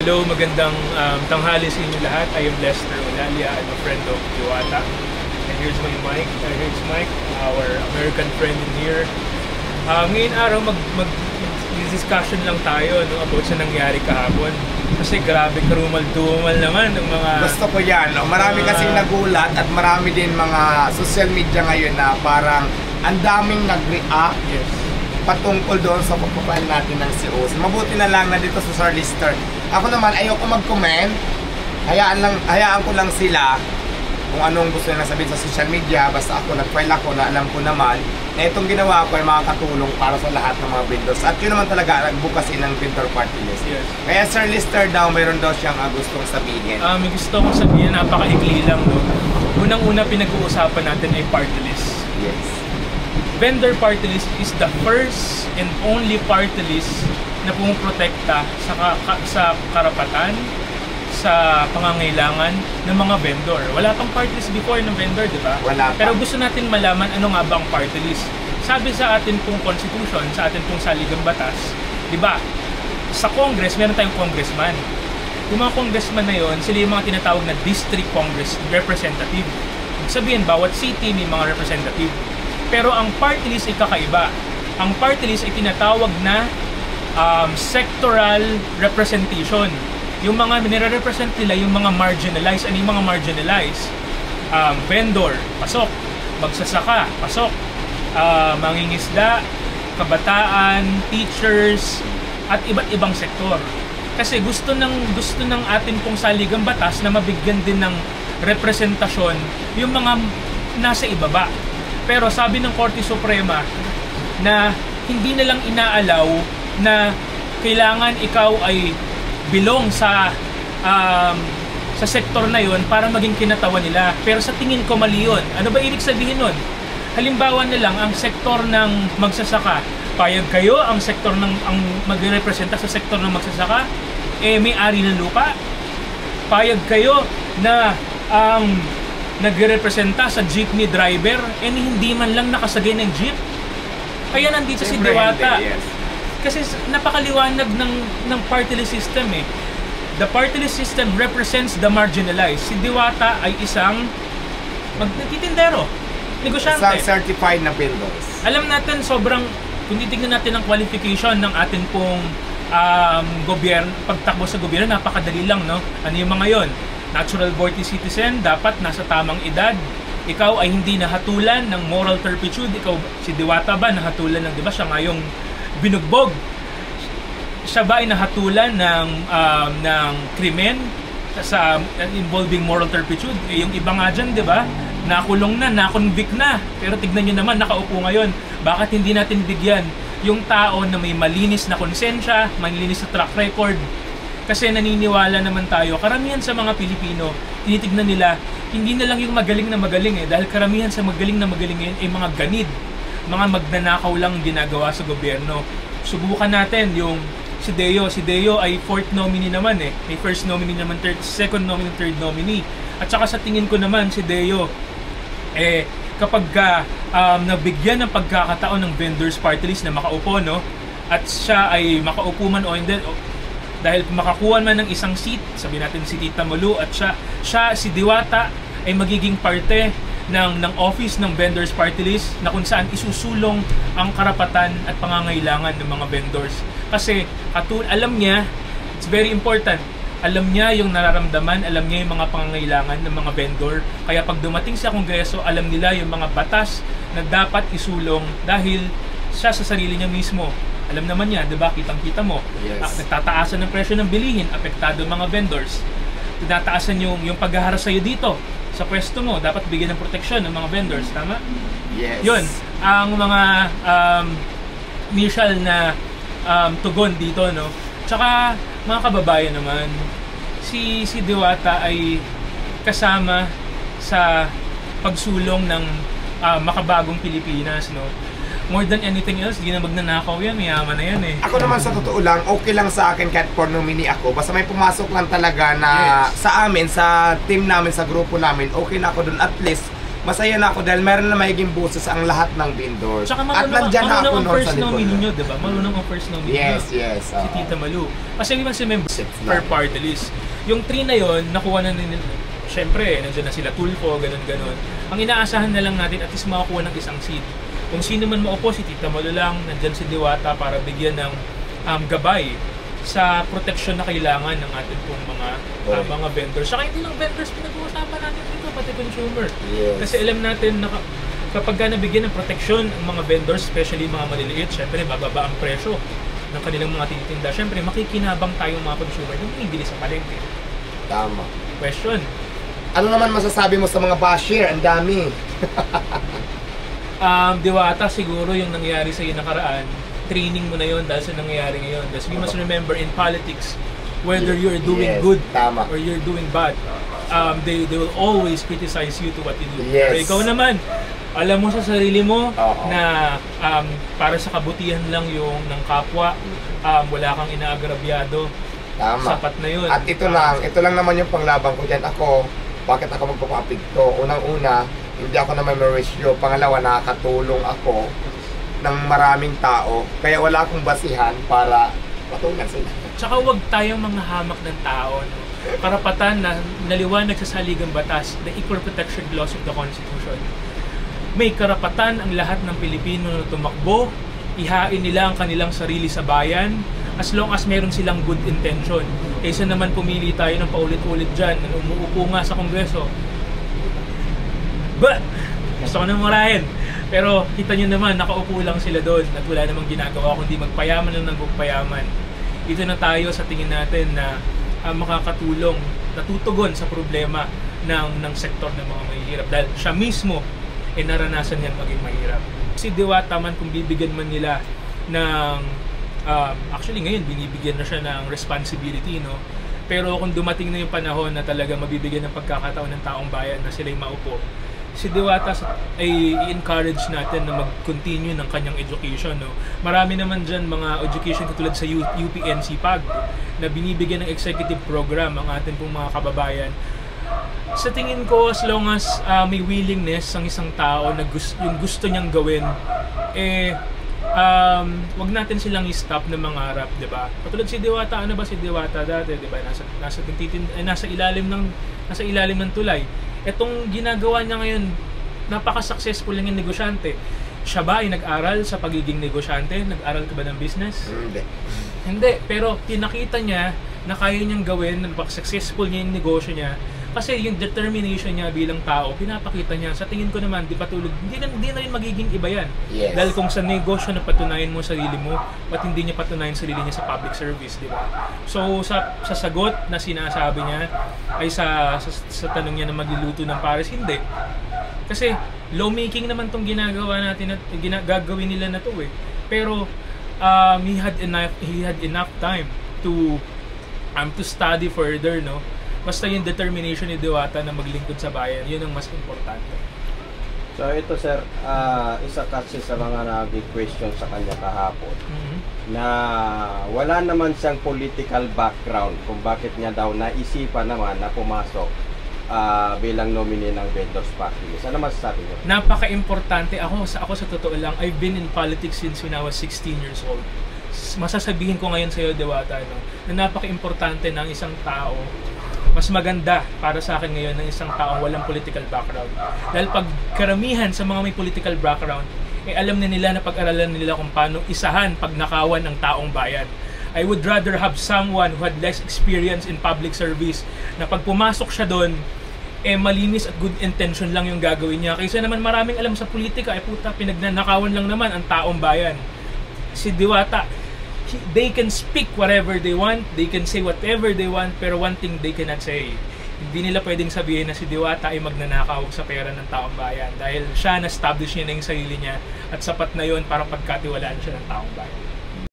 Hello, magandang tanghali sa inyo lahat. I am Lester Olalia. I'm a friend of Diwata. And here's my Mike. Here's Mike, our American friend in here. Ngayon araw mag-discussion lang tayo about sa nangyari kahapon. Kasi grabe karumal-dumal naman ng mga... Gusto ko yan. No? Marami kasing nagulat at marami din mga social media ngayon na parang ang daming nag-react. Yes. Patungkol doon sa pagpapail natin ng COs. Mabuti na lang na dito sa Sir Lister. Ako naman, ayoko mag-comment. Hayaan ko lang sila kung anong gusto nila sabihin sa social media. Basta ako, nag-file ako na alam ko naman na itong ginawa ko ay makakatulong para sa lahat ng mga vendors. At yun naman talaga, nagbukasin ng vendor party list. Yes. Kaya Sir Lister daw, mayroon daw siyang gustong sabihin. May gusto kong sabihin, napaka-ikli lang. No? Unang-una pinag-uusapan natin ay party list. Yes. Vendor party list is the first and only party list na pumoprotekta sa karapatan, sa pangangailangan ng mga vendor. Wala pang party list before ng vendor, di ba? Wala pa. Pero gusto natin malaman ano nga ba ang party list. Sabi sa atin pong constitution, sa atin pong saligang batas, di ba? Sa Congress, meron tayong congressman. Yung mga congressman na yon, sila yung mga tinatawag na district congress representative. Sabihin, bawat city may mga representative. Pero ang party list ay kakaiba. Ang party list ay tinatawag na sectoral representation. Yung mga nire-represent nila, yung mga marginalized. Ano yung mga marginalized? Vendor, pasok. Magsasaka, pasok. Mangingisda, kabataan, teachers, at iba't ibang sektor. Kasi gusto ng atin pong saligang batas na mabigyan din ng representasyon yung mga nasa ibaba. Pero sabi ng Korte Suprema na hindi na lang inaalaw na kailangan ikaw ay belong sa sektor na yon para maging kinatawan nila. Pero sa tingin ko mali yun. Ano ba ibig sabihin nun? Halimbawa na lang ang sektor ng magsasaka. Payag kayo ang sektor ng ang magrepresenta sa sektor ng magsasaka may-ari ng lupa. Payag kayo na ang nagrepresenta sa jeepney driver hindi man lang nakasagay ng jeep. Kaya nandito si Diwata. Yes. Kasi napakaliwanag ng party list system eh. The party list system represents the marginalized. Si Diwata ay isang nagtitindero, negosyante. Isang certified na vendors. Alam natin sobrang, kung titignan natin ang qualification ng atin pong gobyerno, pagtakbo sa gobyerno, napakadali lang, no? Ano yung mga yon? Natural born citizen, dapat nasa tamang edad. Ikaw ay hindi nahatulan ng moral turpitude. Ikaw, si Diwata ba, nahatulan ng, di ba, siya ngayong binugbog. Siya ba ay nahatulan ng krimen sa involving moral turpitude? Yung iba nga dyan, di ba, nakulong na, nakonvict na. Pero tignan nyo naman, nakaupo ngayon. Bakit hindi natin bigyan yung tao na may malinis na konsensya, malinis na track record? Kasi naniniwala naman tayo, karamihan sa mga Pilipino, tinitignan nila, hindi na lang yung magaling na magaling dahil karamihan sa magaling na magaling ngayon ay mga ganid, mga magnanakaw lang ginagawa sa gobyerno. Subukan natin yung si Deo. Si Deo ay fourth nominee naman may first nominee naman, second nominee, third nominee. At saka sa tingin ko naman si Deo, kapag nabigyan ng pagkakataon ng vendors party list na makaupo, no? At siya ay makaupo man o hindi, dahil makakuha man ng isang seat, sabihin natin si Tita Malu, at siya si Diwata ay magiging parte ng office ng vendors party list na kung saan isusulong ang karapatan at pangangailangan ng mga vendors. Kasi alam niya, it's very important, alam niya yung nararamdaman, alam niya yung mga pangangailangan ng mga vendor. Kaya pag dumating sa Kongreso, alam nila yung mga batas na dapat isulong dahil siya sa sarili niya mismo. Alam naman niya, 'di ba? Kitang-kita mo. Yes. Nagtataasan ng presyo ng bilihin, apektado ang mga vendors. Tinataasan yung paghaharas sa iyo dito sa pwesto mo, dapat bigyan ng proteksyon ng mga vendors, tama? Yes. 'Yun ang mga initial na tugon dito, no. Tsaka mga kababayan naman, si Diwata ay kasama sa pagsulong ng makabagong Pilipinas, no. More than anything else, di na magnanakaw yan, mayaman na yan Ako naman sa totoo lang, okay lang sa akin kahit for nominee ako. Basta may pumasok lang talaga na Yes. sa amin, sa team namin, sa grupo namin, okay na ako dun. At least, masaya na ako dahil meron na magiging boses ang lahat ng vendors. Tsaka At nandyan na ako ang noon first sa likod. nominee nyo, diba? Marunong ang first nominee Yes, nyo. yes. Si Tita Malu. Kasi naman si membership Six per lang. party list. Yung 3 na yon nakuha na nila. Siyempre, nandiyan na sila Tulfo, ganun-ganun. Ang inaasahan na lang natin at least makakuha ng isang seat. Kung sino man maupo, si Tita Malu lang, nandiyan si Diwata para bigyan ng gabay sa protection na kailangan ng ating pong mga vendors. Saka hindi lang vendors, pinag-uusapan natin dito, pati consumer. Yes. Kasi alam natin na kapag ka nabigyan ng protection ang mga vendors, especially mga maliliit, syempre bababa ang presyo ng kanilang mga tinitinda. Syempre makikinabang tayong mga consumer yung binibili sa palengke. Tama. Question. Ano naman masasabi mo sa mga basher? Ang dami. Diwata, siguro yung nangyari sa iyo nakaraan, training mo na yon dahil sa nangyayari ngayon. Because we must remember in politics, whether you're doing Yes, good tama. or you're doing bad, they will always criticize you to what you do. Yes. Pero ikaw naman, alam mo sa sarili mo Oo. na para sa kabutihan lang yung ng kapwa, wala kang inaagrabyado. Tama. Sapat na yun. At ito lang naman yung panglaban ko dyan. Ako, bakit ako magpapapigto? Unang-una, hindi ako naman marisyo. Pangalawa, nakakatulong ako ng maraming tao. Kaya wala akong basihan para patungan sila. Tsaka huwag tayong mga hamak ng tao. No? Karapatan na naliwanag sa saligang batas, the Equal Protection Clause of the Constitution. May karapatan ang lahat ng Pilipino na tumakbo, ihain nila ang kanilang sarili sa bayan, as long as meron silang good intention. Kaysa naman pumili tayo ng paulit-ulit dyan, na umuupo nga sa Kongreso. Gusto ko nang marahin. Pero kita nyo naman, nakaupo lang sila doon at wala namang ginagawa kundi magpayaman lang ng magpayaman. Dito na tayo sa tingin natin na makakatulong, natutugon sa problema ng sektor ng mga mahihirap. Dahil siya mismo naranasan yan maging mahirap. Si Diwata man, kung bibigyan man nila ng actually ngayon binibigyan na siya ng responsibility, no? Pero kung dumating na yung panahon na talaga mabibigyan ng pagkakataon ng taong bayan na sila'y maupo, si Diwata ay i-encourage natin na mag-continue ng kanyang education, no? Marami naman dyan mga education katulad sa UPNCPAG na binibigyan ng executive program ang atin pong mga kababayan. Sa tingin ko, as long as may willingness ang isang tao na yung gusto niyang gawin, wag natin silang i-stop na mangarap, 'di ba? Katulad si Diwata, ano ba si Diwata dati, 'di ba? Nasa ilalim ng tulay. Etong ginagawa niya ngayon, napaka-successful lang yung negosyante. Siya ba ay nag-aral sa pagiging negosyante? Nag-aral ka ba ng business? Hindi, pero pinakita niya na kaya niyang gawin, napaka-successful niya yung negosyo niya. Kasi yung determination niya bilang tao, pinapakita niya. Sa tingin ko naman, hindi na rin magiging iba yan. Yes. Dahil kung sa negosyo na patunayan mo sarili mo, ba't hindi niya patunayan sarili niya sa public service, di ba? So, sa sagot na sinasabi niya, ay sa tanong niya na magluluto ng pares, hindi. Kasi, lawmaking naman tong ginagawa natin at gagawin nila na to eh. Pero, he had enough time to study further, no? Basta yung determination ni Diwata na maglingkod sa bayan, yun ang mas importante. So ito sir, isa kasi sa mga nag-question sa kanya kahapon, na wala naman siyang political background kung bakit niya daw naisipan naman na pumasok bilang nominee ng Vendors Party List. Ano masasabi niyo? Napaka-importante. Ako sa totoo lang, I've been in politics since when I was 16 years old. Masasabihin ko ngayon sa iyo, Diwata, no, na napaka-importante ng isang tao. Mas maganda para sa akin ngayon ng isang taong walang political background. Dahil pag karamihan sa mga may political background, alam na nila na pag-aralan nila kung paano isahan pagnakawan ng taong bayan. I would rather have someone who had less experience in public service na pag pumasok siya doon, malinis at good intention lang yung gagawin niya. Kaysa naman maraming alam sa politika, puta, pinagnanakawan lang naman ang taong bayan. Si Diwata, they can speak whatever they want, they can say whatever they want, pero one thing they cannot say. Hindi nila pwedeng sabihin na si Diwata ay magnanakaw sa pera ng taong bayan dahil siya na-establish niya na yung sarili niya at sapat na yun para pagkatiwalaan siya ng taong bayan.